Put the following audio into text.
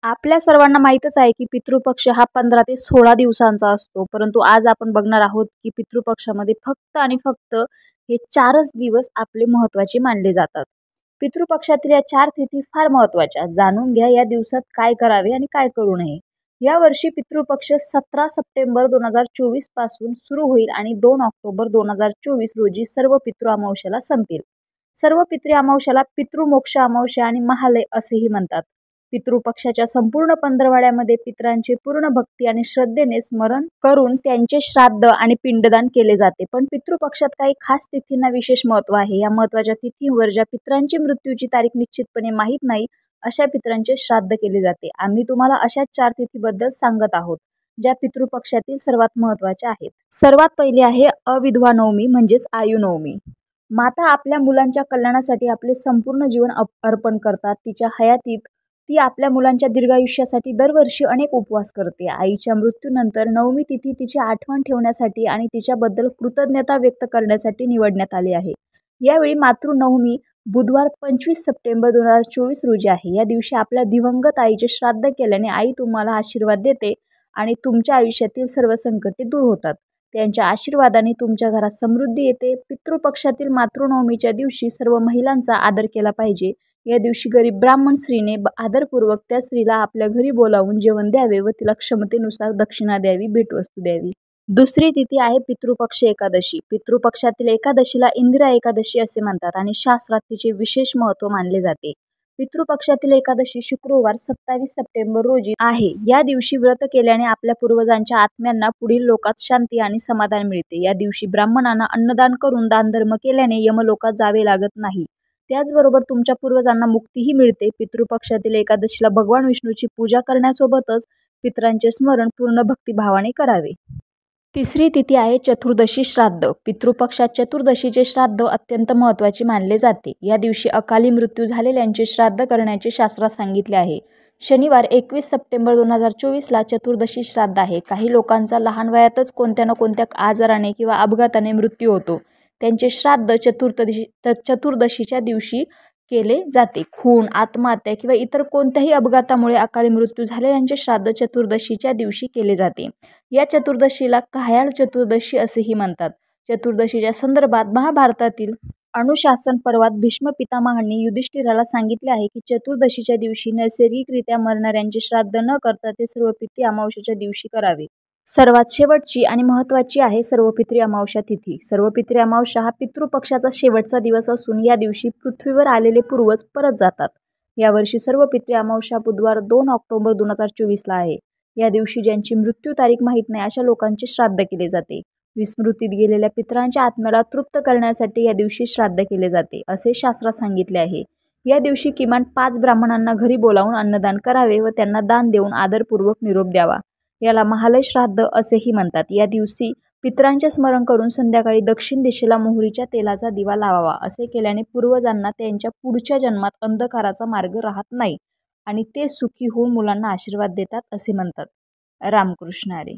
आपल्या सर्वांना माहीतच आहे की पितृपक्ष हा 15 ते 16 दिवसांचा असतो. परंतु आज आपण बघणार आहोत की पितृपक्षामध्ये फक्त आणि फक्त हे 4च दिवस आपले महत्त्वाचे मानले जातात. पितृपक्षातील या 4 तिथी फार महत्त्वाच्या. जाणून घ्या या दिवसात काय करावे आणि काय करू नये. यावर्षी पितृपक्ष 17 सप्टेंबर 2024 पासून सुरू होईल आणि 2 ऑक्टोबर 2024 रोजी सर्व पितृ अमावस्येला संपेल. सर्व पितृ अमावस्येला पितृमोक्ष अमावस्या आणि महालय असेही म्हणतात. पितृपक्षाच्या संपूर्ण पंधरवड्यामध्ये पितरांचे पूर्ण भक्ती आणि श्रद्धेने स्मरण करून त्यांचे श्राद्ध आणि पिंडदान केले जाते. पण पितृपक्षात काही खास तिथींना विशेष महत्त्व आहे. या महत्त्वाच्या तिथींवर ज्या पितरांची मृत्यूची तारीख निश्चितपणे माहीत नाही अशा पितरांचे श्राद्ध केले जाते. आम्ही तुम्हाला अशाच 4 तिथीबद्दल सांगत आहोत ज्या पितृपक्षातील सर्वात महत्त्वाच्या आहेत. सर्वात पहिली आहे अविधवा नवमी म्हणजेच आयुनवमी. माता आपल्या मुलांच्या कल्याणासाठी आपले संपूर्ण जीवन अर्पण करतात. तिच्या हयातीत ती आपल्या मुलांच्या दीर्घायुष्यासाठी दरवर्षी अनेक उपवास करते. आईच्या मृत्यूनंतर नवमी तिथी तिची आठवण ठेवण्यासाठी आणि तिच्याबद्दल कृतज्ञता व्यक्त करण्यासाठी निवडण्यात आली आहे. यावेळी मातृनवमी बुधवार 25 सप्टेंबर 2024 रोजी आहे. या दिवशी आपल्या दिवंगत आईचे श्राद्ध केल्याने आई तुम्हाला आशीर्वाद देते आणि तुमच्या आयुष्यातील सर्व संकटे दूर होतात. त्यांच्या आशीर्वादाने तुमच्या घरात समृद्धी येते. पितृपक्षातील मातृनवमीच्या दिवशी सर्व महिलांचा आदर केला पाहिजे. या दिवशी गरीब ब्राह्मण स्त्रीने आदरपूर्वक त्या स्त्रीला आपल्या घरी बोलावून जेवण द्यावे व तिला क्षमतेनुसार दक्षिणा द्यावी, भेटवस्तू द्यावी. दुसरी तिथी आहे पितृपक्ष एकादशी. पितृपक्षातील एकादशीला इंदिरा एकादशी असे म्हणतात आणि शास्त्रात तिचे विशेष महत्त्व मानले जाते. पितृपक्षातील एकादशी शुक्रवार 27 सप्टेंबर रोजी आहे. या दिवशी व्रत केल्याने आपल्या पूर्वजांच्या आत्म्यांना पुढील लोकात शांती आणि समाधान मिळते. या दिवशी ब्राह्मणांना अन्नदान करून दानधर्म केल्याने यमलोकात जावे लागत नाही. त्याचबरोबर तुमच्या पूर्वजांना मुक्तीही मिळते. पितृपक्षातील एकादशीला भगवान विष्णूची पूजा करण्यासोबतच पितरांचे स्मरण पूर्ण भक्तिभावाने करावे. तिसरी तिथी आहे चतुर्दशी श्राद्ध. पितृपक्षात चतुर्दशीचे श्राद्ध अत्यंत महत्त्वाचे मानले जाते. या दिवशी अकाली मृत्यू झालेल्यांचे श्राद्ध करण्याचे शास्त्रात सांगितले आहे. शनिवार 21 सप्टेंबर 2024ला चतुर्दशी श्राद्ध आहे. काही लोकांचा लहान वयातच कोणत्या ना कोणत्या आजाराने किंवा अपघाताने मृत्यू होतो. त्यांचे श्राद्ध चतुर्दशीच्या दिवशी केले जाते. खून, आत्महत्या किंवा इतर कोणत्याही अपघातामुळे अकाली मृत्यू झालेल्यांचे श्राद्ध चतुर्दशीच्या दिवशी केले जाते. या चतुर्दशीला काह्याळ चतुर्दशी असेही म्हणतात. चतुर्दशीच्या संदर्भात महाभारतातील अनुशासन पर्वात भीष्म पितामहांनी युधिष्ठिराला सांगितले आहे की चतुर्दशीच्या दिवशी नैसर्गिकरित्या मरणाऱ्यांचे श्राद्ध न करता ते सर्व पितृ अमावस्येच्या दिवशी करावे. सर्वात शेवटची आणि महत्त्वाची आहे सर्वपितृ अमावस्या तिथी. सर्वपितृ अमावस्या हा पितृपक्षाचा शेवटचा दिवस असून या दिवशी पृथ्वीवर आलेले पूर्वज परत जातात. यावर्षी सर्वपितृ अमावस्या बुधवार 2 ऑक्टोबर 2024ला आहे. या दिवशी ज्यांची मृत्यू तारीख माहीत नाही अशा लोकांचे श्राद्ध केले जाते. विस्मृतीत गेलेल्या पितरांच्या आत्म्याला तृप्त करण्यासाठी या दिवशी श्राद्ध केले जाते असे शास्त्रात सांगितले आहे. या दिवशी किमान 5 ब्राह्मणांना घरी बोलावून अन्नदान करावे व त्यांना दान देऊन आदरपूर्वक निरोप द्यावा. याला महालय श्राद्ध असेही म्हणतात. या दिवशी पितरांचे स्मरण करून संध्याकाळी दक्षिण दिशेला मोहरीच्या तेलाचा दिवा लावावा. असे केल्याने पूर्वजांना त्यांच्या पुढच्या जन्मात अंधकाराचा मार्ग राहत नाही आणि ते सुखी होऊन मुलांना आशीर्वाद देतात असे म्हणतात. रामकृष्ण हरी.